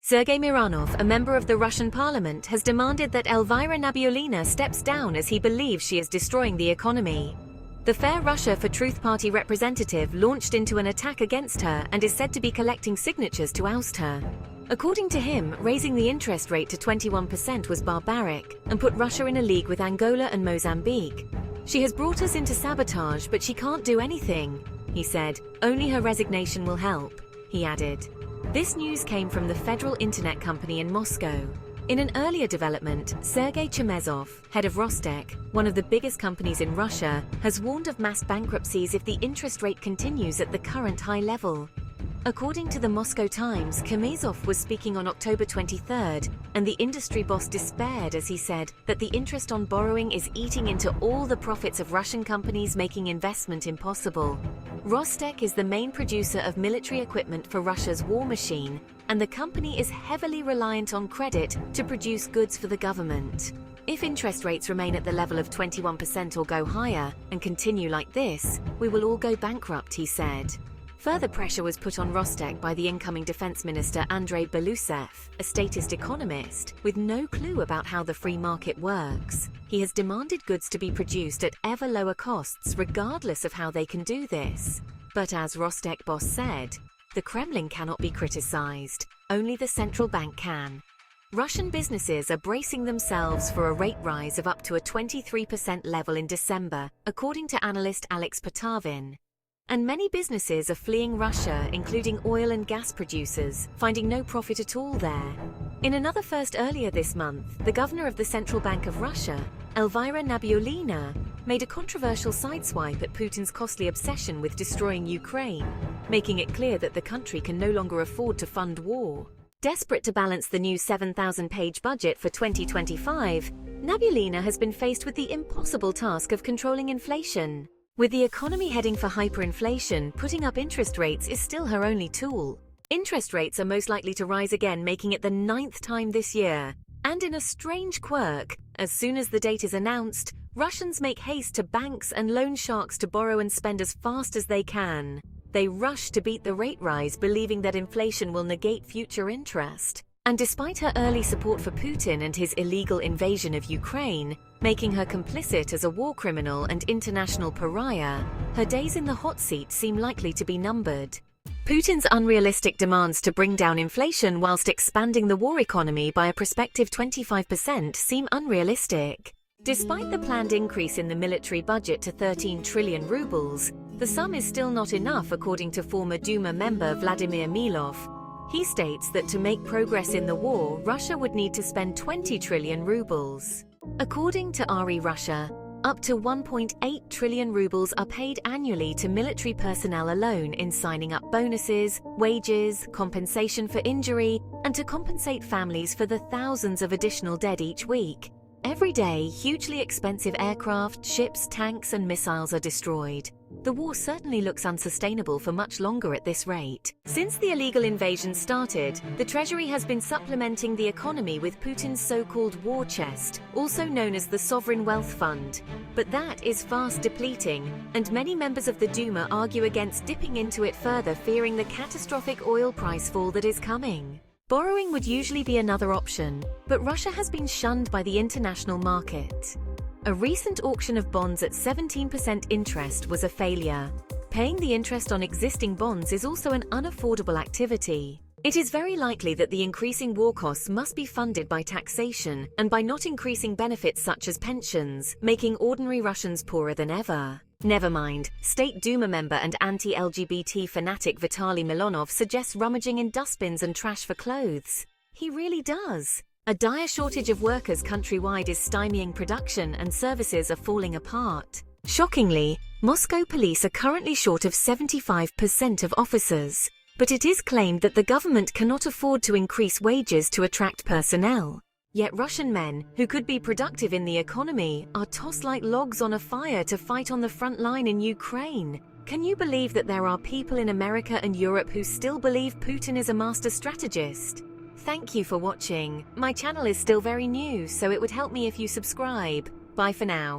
Sergei Mironov, a member of the Russian parliament, has demanded that Elvira Nabiullina steps down as he believes she is destroying the economy. The Fair Russia for Truth Party representative launched into an attack against her and is said to be collecting signatures to oust her. According to him, raising the interest rate to 21% was barbaric and put Russia in a league with Angola and Mozambique. She has brought us into sabotage, but she can't do anything, he said. Only her resignation will help, he added. This news came from the Federal Internet Company in Moscow. In an earlier development, Sergei Chemezov, head of Rostec, one of the biggest companies in Russia, has warned of mass bankruptcies if the interest rate continues at the current high level. According to the Moscow Times, Chemezov was speaking on October 23rd, and the industry boss despaired as he said that the interest on borrowing is eating into all the profits of Russian companies, making investment impossible. Rostec is the main producer of military equipment for Russia's war machine, and the company is heavily reliant on credit to produce goods for the government. If interest rates remain at the level of 21% or go higher and continue like this, we will all go bankrupt, he said. Further pressure was put on Rostec by the incoming defense minister Andrei Belousev, a statist economist with no clue about how the free market works. He has demanded goods to be produced at ever lower costs regardless of how they can do this. But as Rostec boss said, the Kremlin cannot be criticized, only the central bank can. Russian businesses are bracing themselves for a rate rise of up to a 23% level in December, according to analyst Alex Potavin. And many businesses are fleeing Russia, including oil and gas producers, finding no profit at all there. In another first earlier this month, the governor of the Central Bank of Russia, Elvira Nabiullina, made a controversial sideswipe at Putin's costly obsession with destroying Ukraine, making it clear that the country can no longer afford to fund war. Desperate to balance the new 7,000-page budget for 2025, Nabiullina has been faced with the impossible task of controlling inflation. With the economy heading for hyperinflation, putting up interest rates is still her only tool. Interest rates are most likely to rise again, making it the 9th time this year. And in a strange quirk, as soon as the date is announced, Russians make haste to banks and loan sharks to borrow and spend as fast as they can. They rush to beat the rate rise, believing that inflation will negate future interest. And despite her early support for Putin and his illegal invasion of Ukraine, making her complicit as a war criminal and international pariah, her days in the hot seat seem likely to be numbered. Putin's unrealistic demands to bring down inflation whilst expanding the war economy by a prospective 25% seem unrealistic. Despite the planned increase in the military budget to 13 trillion rubles, the sum is still not enough, according to former Duma member Vladimir Milov. He states that to make progress in the war, Russia would need to spend 20 trillion rubles. According to RE Russia, up to 1.8 trillion rubles are paid annually to military personnel alone in signing up bonuses, wages, compensation for injury, and to compensate families for the thousands of additional dead each week. Every day, hugely expensive aircraft, ships, tanks, and missiles are destroyed. The war certainly looks unsustainable for much longer at this rate. Since the illegal invasion started, the Treasury has been supplementing the economy with Putin's so-called war chest, also known as the Sovereign Wealth Fund. But that is fast depleting, and many members of the Duma argue against dipping into it further, fearing the catastrophic oil price fall that is coming. Borrowing would usually be another option, but Russia has been shunned by the international market. A recent auction of bonds at 17% interest was a failure. Paying the interest on existing bonds is also an unaffordable activity. It is very likely that the increasing war costs must be funded by taxation and by not increasing benefits such as pensions, making ordinary Russians poorer than ever. Never mind, State Duma member and anti-LGBT fanatic Vitaly Milonov suggests rummaging in dustbins and trash for clothes. He really does. A dire shortage of workers countrywide is stymieing production, and services are falling apart. Shockingly, Moscow police are currently short of 75% of officers, but it is claimed that the government cannot afford to increase wages to attract personnel. Yet Russian men, who could be productive in the economy, are tossed like logs on a fire to fight on the front line in Ukraine. Can you believe that there are people in America and Europe who still believe Putin is a master strategist? Thank you for watching. My channel is still very new, so it would help me if you subscribe. Bye for now.